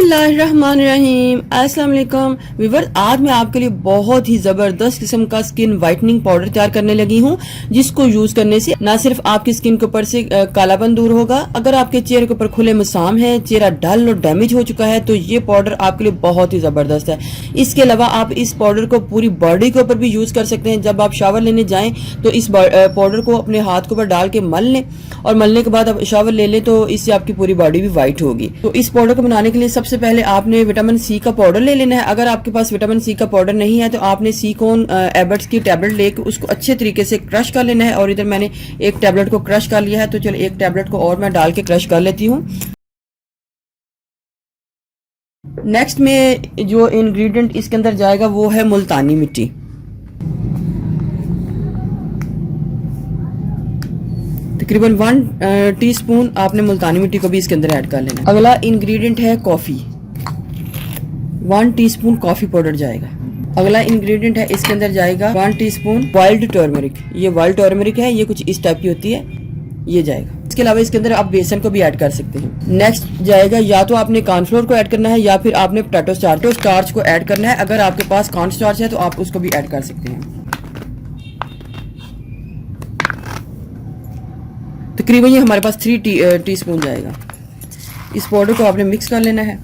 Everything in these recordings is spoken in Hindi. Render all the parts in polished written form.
बिस्मिल्लाहिर्रहमानिर्रहीम। अस्सलाम वालेकुम व्यूअर्स, आज मैं आपके लिए बहुत ही जबरदस्त किस्म का स्किन वाइटनिंग पाउडर तैयार करने लगी हूँ, जिसको यूज करने से न सिर्फ आपकी स्किन के ऊपर से कालापन दूर होगा, अगर आपके चेहरे के ऊपर खुले मसाम है, चेहरा डल और डैमेज हो चुका है, तो ये पाउडर आपके लिए बहुत ही जबरदस्त है। इसके अलावा आप इस पाउडर को पूरी बॉडी के ऊपर भी यूज कर सकते हैं। जब आप शावर लेने जाएं तो इस पाउडर को अपने हाथ के ऊपर डाल के मल लें और मलने के बाद आप शावर ले लें तो इससे आपकी पूरी बॉडी भी व्हाइट होगी। तो इस पाउडर को बनाने के लिए सबसे पहले आपने विटामिन सी का पाउडर ले लेना है। अगर आपके पास विटामिन सी का पाउडर नहीं है तो आपने सीकोन एबर्ट्स की टैबलेट लेकर उसको अच्छे तरीके से क्रश कर लेना है। और इधर मैंने एक टैबलेट को क्रश कर लिया है, तो चलो एक टैबलेट को और मैं डाल के क्रश कर लेती हूँ। नेक्स्ट में जो इंग्रेडिएंट इसके अंदर जाएगा वो है मुल्तानी मिट्टी। तकरीबन 1 टीस्पून आपने मुल्तानी मिट्टी को भी इसके अंदर ऐड कर लेना। अगला इंग्रेडिएंट है कॉफी, 1 टीस्पून कॉफी पाउडर जाएगा। अगला इंग्रेडिएंट है, इसके अंदर जाएगा 1 टीस्पून वाइल्ड टर्मरिक। ये वाइल्ड टर्मरिक है, ये कुछ इस टाइप की होती है, ये जाएगा। इसके अलावा इसके अंदर आप बेसन को भी ऐड कर सकते हैं। नेक्स्ट जाएगा, या तो आपने कॉर्नफ्लोर को ऐड करना है या फिर आपने पोटैटो स्टार्च को ऐड करना है। अगर आपके पास कॉर्न स्टार्च है तो आप उसको भी ऐड कर सकते हैं। तकरीबन ये हमारे पास 3 टीस्पून जाएगा। इस पाउडर को आपने मिक्स कर लेना है।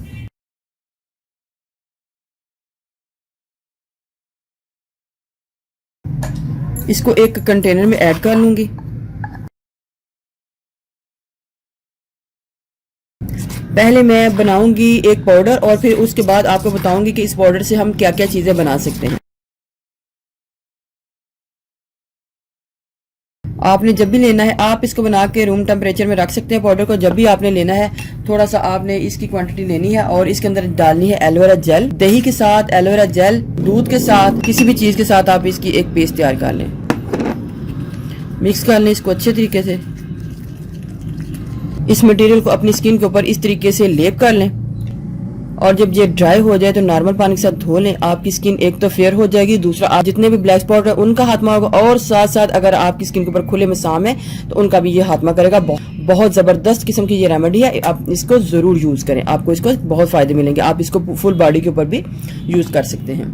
इसको एक कंटेनर में ऐड कर लूंगी। पहले मैं बनाऊंगी एक पाउडर और फिर उसके बाद आपको बताऊंगी कि इस पाउडर से हम क्या क्या चीजें बना सकते हैं। आपने जब भी लेना है आप इसको बना के रूम टेम्परेचर में रख सकते हैं। पाउडर को जब भी आपने लेना है थोड़ा सा आपने इसकी क्वांटिटी लेनी है और इसके अंदर डालनी है एलोवेरा जेल। दही के साथ एलोवेरा जेल, दूध के साथ, किसी भी चीज के साथ आप इसकी एक पेस्ट तैयार कर लें। मिक्स कर लें इसको अच्छे तरीके से। इस मटेरियल को अपनी स्किन के ऊपर इस तरीके से लेप कर लें और जब ये ड्राई हो जाए तो नॉर्मल पानी के साथ धो लें। आपकी स्किन एक तो फेयर हो जाएगी, दूसरा आप जितने भी ब्लैक स्पॉट है उनका खात्मा होगा और साथ साथ अगर आपकी स्किन के ऊपर खुले मसाम है तो उनका भी ये खात्मा करेगा। बहुत जबरदस्त किस्म की ये रेमेडी है, आप इसको जरूर यूज करें, आपको इसको बहुत फायदे मिलेंगे। आप इसको फुल बॉडी के ऊपर भी यूज कर सकते हैं।